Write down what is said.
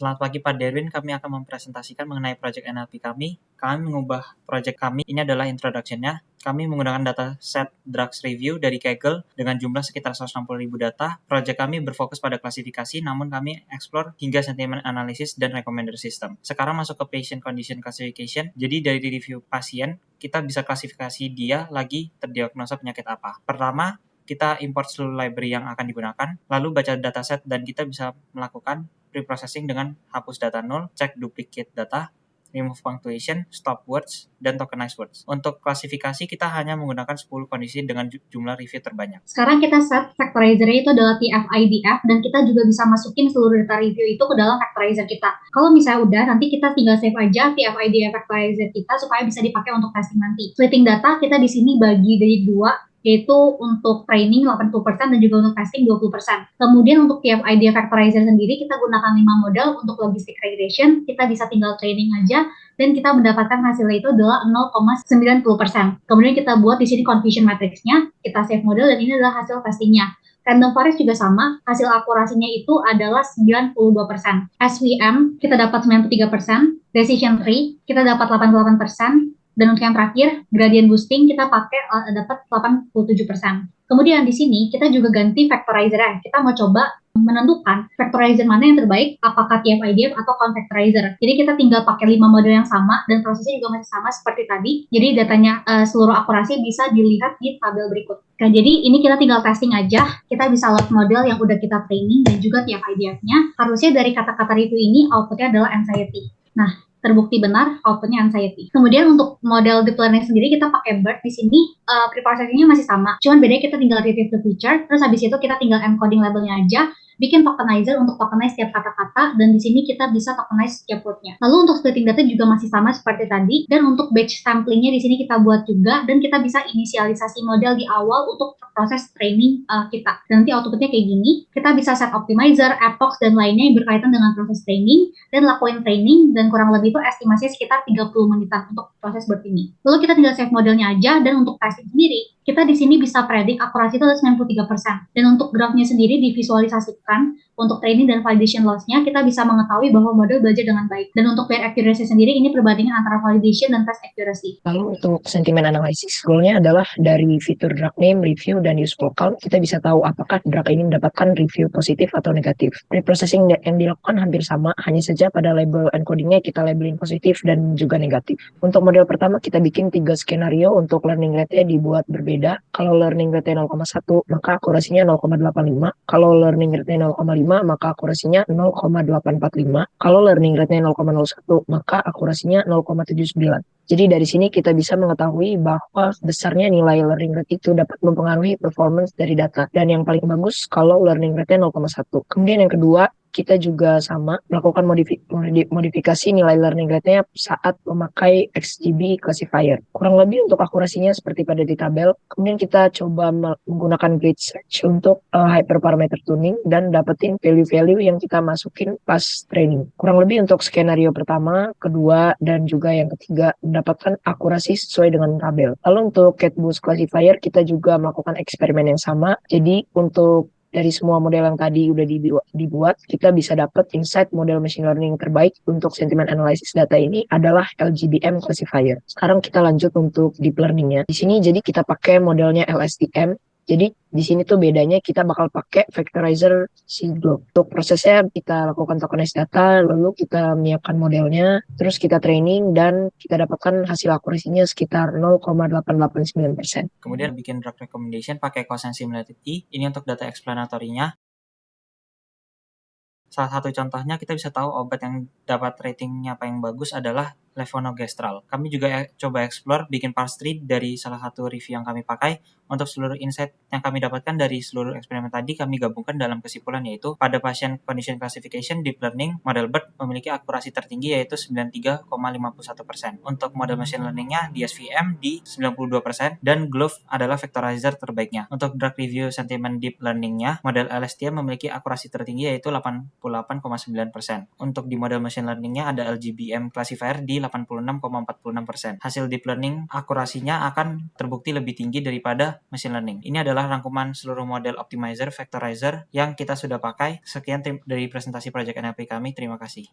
Selamat pagi Pak Derwin, kami akan mempresentasikan mengenai project NLP kami. Kami mengubah project kami, ini adalah introduction-nya. Kami menggunakan dataset drugs review dari Kaggle dengan jumlah sekitar 160.000 data. Project kami berfokus pada klasifikasi, namun kami explore hingga sentiment analysis dan recommender system. Sekarang masuk ke patient condition classification. Jadi dari review pasien, kita bisa klasifikasi dia lagi terdiagnosa penyakit apa. Pertama, kita import seluruh library yang akan digunakan, lalu baca dataset dan kita bisa melakukan pre-processing dengan hapus data null, cek duplicate data, remove punctuation, stop words, dan tokenize words. Untuk klasifikasi, kita hanya menggunakan 10 kondisi dengan jumlah review terbanyak. Sekarang kita set factorizer itu adalah TF-IDF dan kita juga bisa masukin seluruh data review itu ke dalam factorizer kita. Kalau misalnya udah, nanti kita tinggal save aja TF-IDF factorizer kita supaya bisa dipakai untuk testing nanti. Splitting data kita di sini bagi dari dua, yaitu untuk training 80% dan juga untuk testing 20%. Kemudian untuk TF-IDF factorizer sendiri kita gunakan 5 model untuk logistic regression, kita bisa tinggal training aja dan kita mendapatkan hasilnya itu adalah 0,90%. Kemudian kita buat di sini confusion matrixnya, kita save model dan ini adalah hasil testingnya. Random forest juga sama, hasil akurasinya itu adalah 92%. SVM kita dapat 93%, decision tree kita dapat 88%, dan untuk yang terakhir, gradient boosting kita pakai dapat 87%. Kemudian di sini kita juga ganti factorizer. Kita mau coba menentukan factorizer mana yang terbaik, apakah TF-IDF atau convectorizer. Jadi kita tinggal pakai 5 model yang sama dan prosesnya juga masih sama seperti tadi. Jadi datanya seluruh akurasi bisa dilihat di tabel berikut. Nah, jadi ini kita tinggal testing aja. Kita bisa load model yang udah kita training dan juga TF-IDF-nya. Harusnya dari kata-kata review ini outputnya adalah anxiety. Nah, terbukti benar outputnya anxiety. Kemudian untuk model deep learning sendiri kita pakai BERT. Di sini preprocessingnya masih sama, cuman bedanya kita tinggal retrieve the feature, terus habis itu kita tinggal encoding labelnya aja, bikin tokenizer untuk tokenize setiap kata-kata, dan di sini kita bisa tokenize setiap wordnya. Lalu untuk splitting data juga masih sama seperti tadi, dan untuk batch samplingnya di sini kita buat juga, dan kita bisa inisialisasi model di awal untuk proses training kita. Dan nanti outputnya kayak gini, kita bisa set optimizer, epochs, dan lainnya yang berkaitan dengan proses training, dan lakuin training, dan kurang lebih itu estimasinya sekitar 30 menitan untuk proses BERT ini. Lalu kita tinggal save modelnya aja, dan untuk testing sendiri, kita di sini bisa predik akurasi itu adalah 93%. Dan untuk grafnya sendiri divisualisasikan untuk training dan validation loss-nya, kita bisa mengetahui bahwa model belajar dengan baik. Dan untuk pair accuracy sendiri, ini perbandingan antara validation dan test accuracy. Lalu untuk sentiment analysis, goalnya adalah dari fitur drug name, review, dan useful count, kita bisa tahu apakah drug ini mendapatkan review positif atau negatif. Preprocessing yang dilakukan hampir sama, hanya saja pada label encodingnya kita labelin positif dan juga negatif. Untuk model pertama, kita bikin 3 skenario untuk learning rate-nya dibuat berbeda. Kalau learning rate-nya 0,1, maka akurasinya 0,85. Kalau learning rate-nya 0,5, maka akurasinya 0,845. Kalau learning rate-nya 0,01, maka akurasinya 0,79. Jadi dari sini kita bisa mengetahui bahwa besarnya nilai learning rate itu dapat mempengaruhi performance dari data. Dan yang paling bagus kalau learning rate-nya 0,1. Kemudian yang kedua, kita juga sama melakukan modifikasi nilai learning rate-nya saat memakai XGB classifier. Kurang lebih untuk akurasinya seperti pada di tabel. Kemudian kita coba menggunakan grid search untuk hyperparameter tuning dan dapetin value-value yang kita masukin pas training. Kurang lebih untuk skenario pertama, kedua, dan juga yang ketiga mendapatkan akurasi sesuai dengan tabel. Lalu untuk catboost classifier kita juga melakukan eksperimen yang sama. Jadi untuk dari semua model yang tadi udah dibuat, kita bisa dapat insight model machine learning terbaik untuk sentiment analysis data ini adalah LGBM classifier. Sekarang kita lanjut untuk deep learningnya. Di sini jadi kita pakai modelnya LSTM. Jadi di sini tuh bedanya kita bakal pakai factorizer Seaglobe. Untuk prosesnya kita lakukan tokenize data, lalu kita menyiapkan modelnya, terus kita training dan kita dapatkan hasil akurasinya sekitar 0,889%. Kemudian bikin drug recommendation pakai Gaussian similarity. Ini untuk data explanatory-nya. Salah satu contohnya kita bisa tahu obat yang dapat ratingnya paling bagus adalah levonorgestrel. Kami juga coba explore bikin parse tree dari salah satu review yang kami pakai. Untuk seluruh insight yang kami dapatkan dari seluruh eksperimen tadi kami gabungkan dalam kesimpulan, yaitu pada patient condition classification deep learning model BERT memiliki akurasi tertinggi yaitu 93,51%. Untuk model machine learningnya DSVM di 92% dan GLOVE adalah factorizer terbaiknya. Untuk drug review sentiment deep learningnya model LSTM memiliki akurasi tertinggi yaitu 88,9%. Untuk di model machine learningnya ada LGBM classifier di 86,46%. Hasil deep learning akurasinya akan terbukti lebih tinggi daripada machine learning. Ini adalah rangkuman seluruh model optimizer, vectorizer yang kita sudah pakai. Sekian dari presentasi Project NLP kami. Terima kasih.